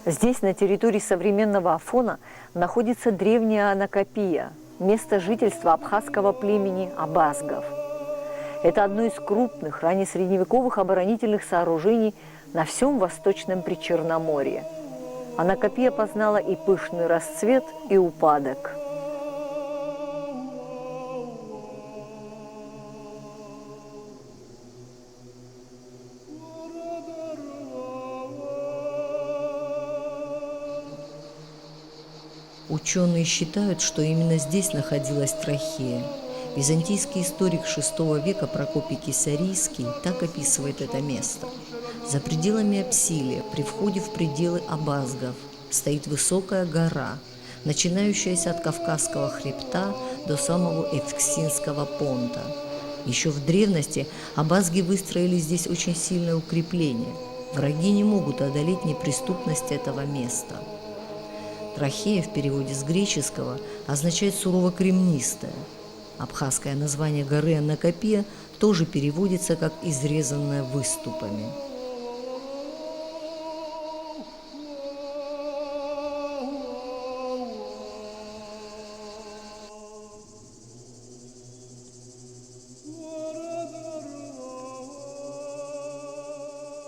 Здесь, на территории современного Афона, находится древняя Анакапия, место жительства абхазского племени абазгов. Это одно из крупных раннесредневековых оборонительных сооружений на всем Восточном Причерноморье. Анакапия познала и пышный расцвет, и упадок. Ученые считают, что именно здесь находилась Трахея. Византийский историк VI века Прокопий Кесарийский так описывает это место. За пределами Апсилия, при входе в пределы абазгов, стоит высокая гора, начинающаяся от Кавказского хребта до самого Эвксинского понта. Еще в древности абазги выстроили здесь очень сильное укрепление. Враги не могут одолеть неприступность этого места. Трахея в переводе с греческого означает «сурово-кремнистая». Абхазское название горы Анакапия тоже переводится как «изрезанная выступами».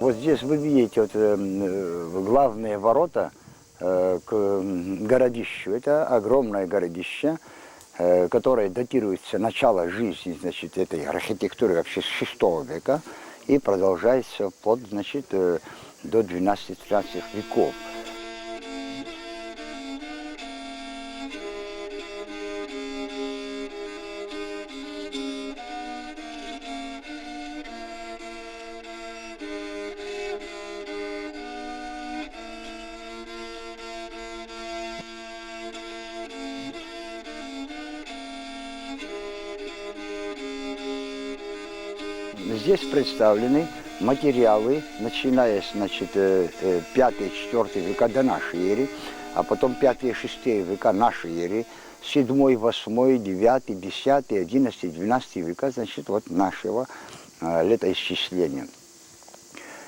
Вот здесь вы видите вот, главные ворота к городищу. Это огромное городище, которое датируется начало жизни, значит, этой архитектуры вообще с VI века и продолжается вплоть, значит, до 12-13 веков. Здесь представлены материалы, начиная с 5-4 века до нашей эры, а потом 5-6 века нашей эры, 7, 8, 9, 10, 11, 12 века, значит, вот нашего летоисчисления.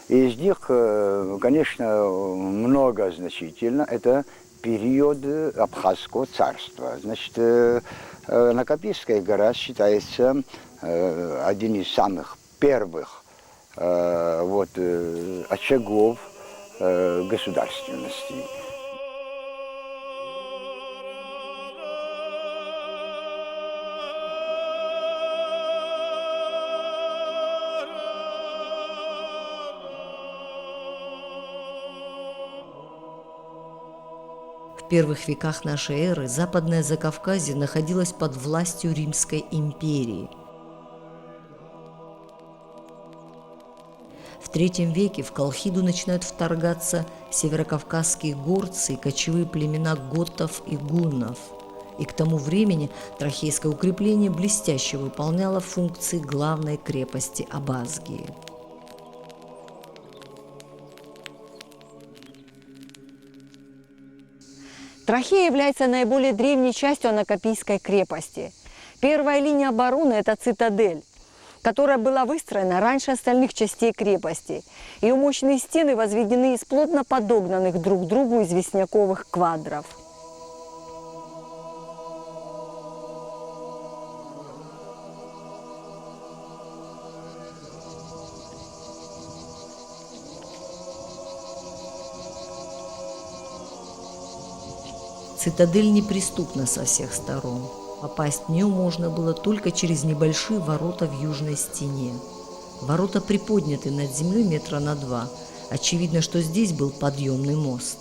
И из них, конечно, много значительно, это период Абхазского царства. Значит, Анакапийская гора считается один из самых первых очагов государственности. В первых веках нашей эры Западное Закавказье находилось под властью Римской империи. В III веке в Колхиду начинают вторгаться северокавказские горцы и кочевые племена готов и гуннов. И к тому времени Трахейское укрепление блестяще выполняло функции главной крепости Абазгии. Трахея является наиболее древней частью Анакапийской крепости. Первая линия обороны – это цитадель, которая была выстроена раньше остальных частей крепости. Ее мощные стены возведены из плотно подогнанных друг к другу известняковых квадров. Цитадель неприступна со всех сторон. Попасть в нее можно было только через небольшие ворота в южной стене. Ворота приподняты над землей метра на 2. Очевидно, что здесь был подъемный мост.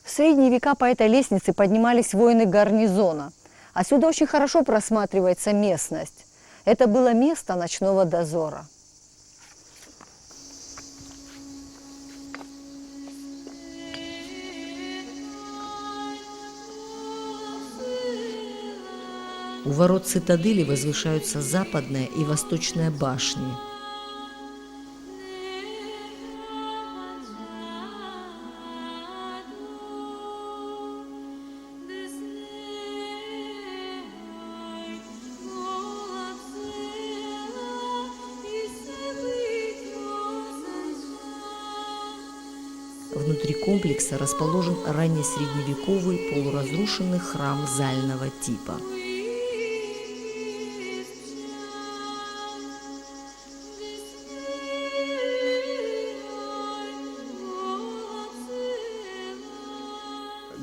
В средние века по этой лестнице поднимались воины гарнизона. Отсюда очень хорошо просматривается местность. Это было место ночного дозора. У ворот цитадели возвышаются западная и восточная башни. комплекса расположен раннесредневековый полуразрушенный храм зального типа.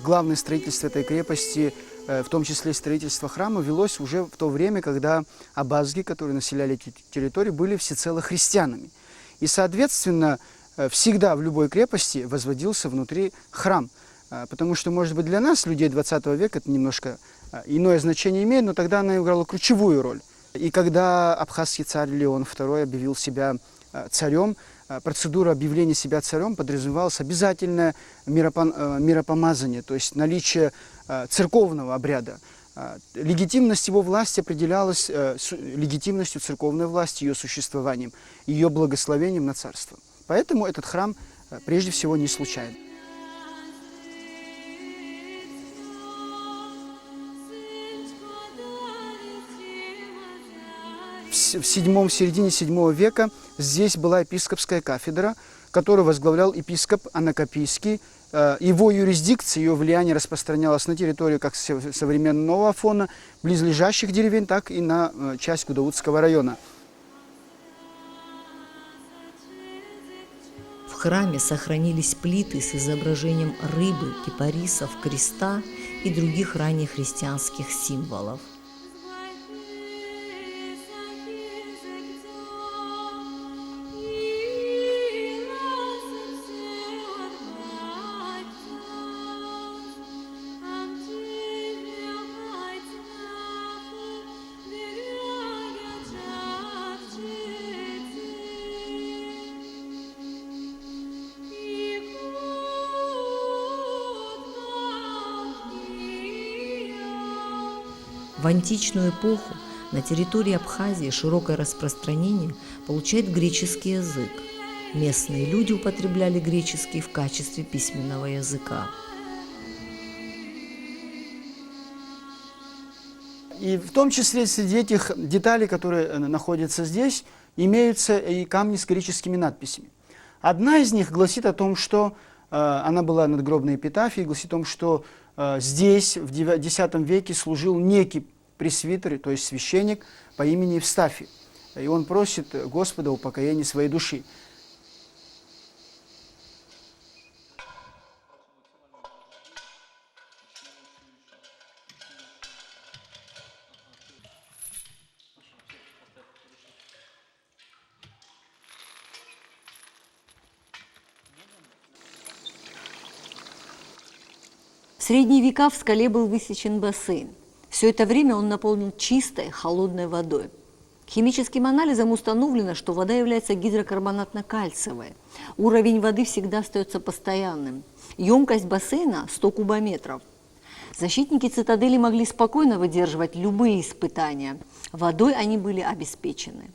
Главное строительство этой крепости, в том числе строительство храма, велось уже в то время, когда абазги, которые населяли эти территории, были всецело христианами. И, соответственно, всегда в любой крепости возводился внутри храм. Потому что, может быть, для нас, людей 20 века, это немножко иное значение имеет, но тогда она играла ключевую роль. И когда абхазский царь Леон II объявил себя царем, процедура объявления себя царем подразумевалась обязательное миропомазание, то есть наличие церковного обряда. Легитимность его власти определялась легитимностью церковной власти, ее существованием, ее благословением на царство. Поэтому этот храм прежде всего не случайен. В середине VII века здесь была епископская кафедра, которую возглавлял епископ Анакапийский. Его юрисдикция, ее влияние распространялось на территорию как современного Афона, близлежащих деревень, так и на часть Гудаутского района. В храме сохранились плиты с изображением рыбы, кипарисов, креста и других раннехристианских символов. В античную эпоху на территории Абхазии широкое распространение получает греческий язык. Местные люди употребляли греческий в качестве письменного языка. И в том числе среди этих деталей, которые находятся здесь, имеются и камни с греческими надписями. Одна из них гласит о том, что она была надгробной эпитафией, гласит о том, что здесь в X веке служил некий пресвитер, то есть священник по имени Евстафий. И он просит Господа упокоения своей души. В средние века в скале был высечен бассейн. Все это время он наполнен чистой, холодной водой. Химическим анализом установлено, что вода является гидрокарбонатно-кальциевой. Уровень воды всегда остается постоянным. Емкость бассейна – 100 кубометров. Защитники цитадели могли спокойно выдерживать любые испытания. Водой они были обеспечены.